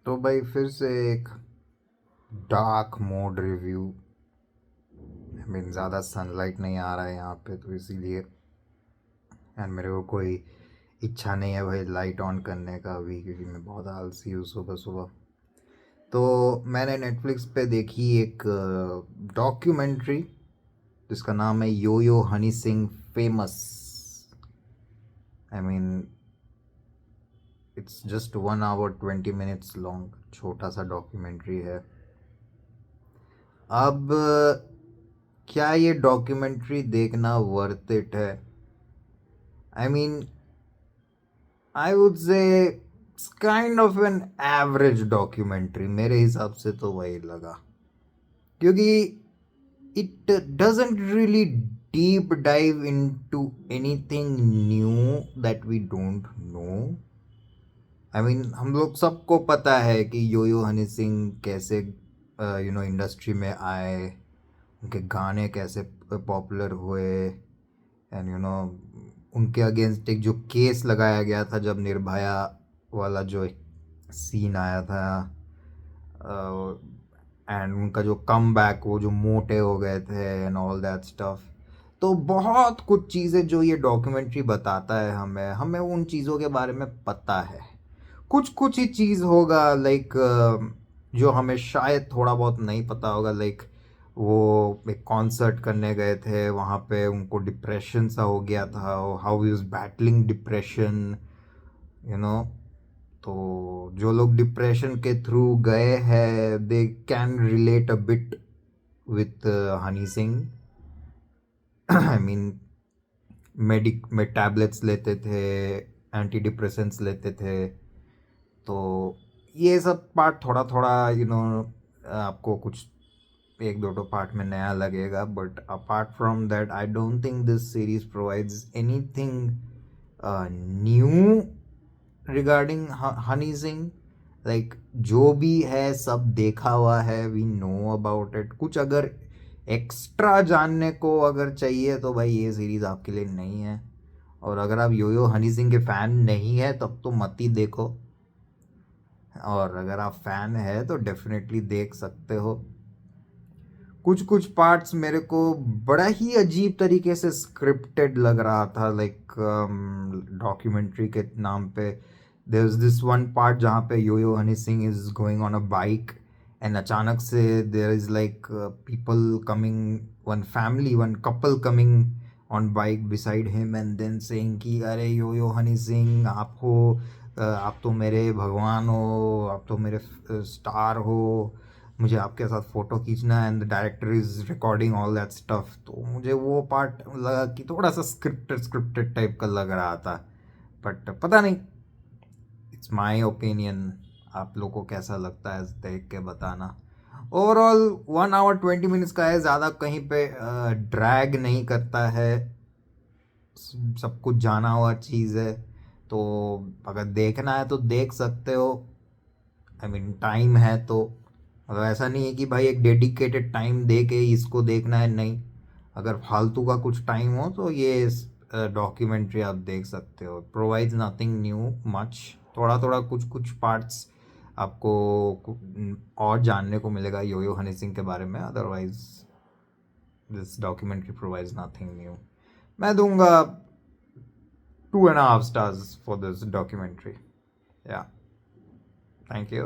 तो भाई फिर से एक dark mode review. I mean ज़्यादा सनलाइट नहीं आ रहा है यहाँ पे, तो इसीलिए एंड मेरे को कोई इच्छा नहीं है भाई लाइट ऑन करने का अभी, क्योंकि मैं बहुत आलसी हूँ सुबह सुबह। तो मैंने नेटफ्लिक्स पे देखी एक डॉक्यूमेंट्री जिसका नाम है Yo Yo Honey Singh famous. I mean it's just 1 hour 20 minutes long, छोटा सा डॉक्यूमेंट्री है। अब क्या ये डॉक्यूमेंट्री देखना वर्थ इट है? I mean I would say kind of an average documentary मेरे हिसाब से, तो वही लगा, क्योंकि it doesn't really deep dive into anything new that we don't know. I mean हम लोग सबको पता है कि यो यो हनी सिंह कैसे इंडस्ट्री में आए, उनके गाने कैसे पॉपुलर हुए, एंड उनके अगेंस्ट एक जो केस लगाया गया था जब निर्भया वाला जो सीन आया था, एंड उनका जो कम बैक, वो जो मोटे हो गए थे एंड ऑल दैट स्टफ। तो बहुत कुछ चीज़ें जो ये डॉक्यूमेंट्री बताता है, हमें हमें उन चीज़ों के बारे में पता है। कुछ कुछ ही चीज़ होगा लाइक जो हमें शायद थोड़ा बहुत नहीं पता होगा, लाइक वो एक कॉन्सर्ट करने गए थे, वहाँ पे उनको डिप्रेशन सा हो गया था, how he was battling depression, you know. तो जो लोग डिप्रेशन के थ्रू गए हैं, they can relate a bit with Honey Singh. I mean मेडिक में टैबलेट्स लेते थे, एंटी डिप्रेसेंट्स लेते थे। तो ये सब पार्ट थोड़ा थोड़ा आपको कुछ एक दो पार्ट में नया लगेगा, but apart from that I don't think this series provides anything new regarding Honey Singh. Like जो भी है सब देखा हुआ है, वी नो अबाउट इट। कुछ अगर एक्स्ट्रा जानने को अगर चाहिए तो भाई ये सीरीज आपके लिए नहीं है। और अगर आप यो यो हनी सिंह के फैन नहीं है तब तो मत ही देखो, और अगर आप फैन है तो डेफिनेटली देख सकते हो। कुछ कुछ पार्ट्स मेरे को बड़ा ही अजीब तरीके से स्क्रिप्टेड लग रहा था, लाइक डॉक्यूमेंट्री के नाम पे there is this one part जहाँ पे Yo Yo Honey Singh is going on a bike, and अचानक से there is like people coming, one family, one couple coming on bike beside him, and then saying कि अरे यो यो हनी सिंह आप हो, आप तो मेरे भगवान हो, आप तो मेरे स्टार हो, मुझे आपके साथ फ़ोटो खींचना है, and the director is recording all that stuff. तो मुझे वो पार्ट लगा कि थोड़ा सा स्क्रिप्टेड स्क्रिप्टेड टाइप का लग रहा था, बट पता नहीं, इट्स माई ओपिनियन। आप लोग को कैसा लगता है देख के बताना। ओवरऑल 1 hour 20 minutes का है, ज़्यादा कहीं पे ड्रैग नहीं करता है, सब कुछ जाना हुआ चीज़ है। तो अगर देखना है तो देख सकते हो। आई मीन टाइम है तो, मतलब ऐसा नहीं है कि भाई एक डेडिकेटेड टाइम दे के इसको देखना है, नहीं। अगर फालतू का कुछ टाइम हो तो ये डॉक्यूमेंट्री आप देख सकते हो। प्रोवाइड्स नथिंग न्यू मच, थोड़ा थोड़ा कुछ कुछ पार्ट्स आपको और जानने को मिलेगा यो यो हनी सिंह के बारे में, otherwise this documentary provides nothing new. मैं दूंगा 2.5 stars for this documentary. Yeah, thank you.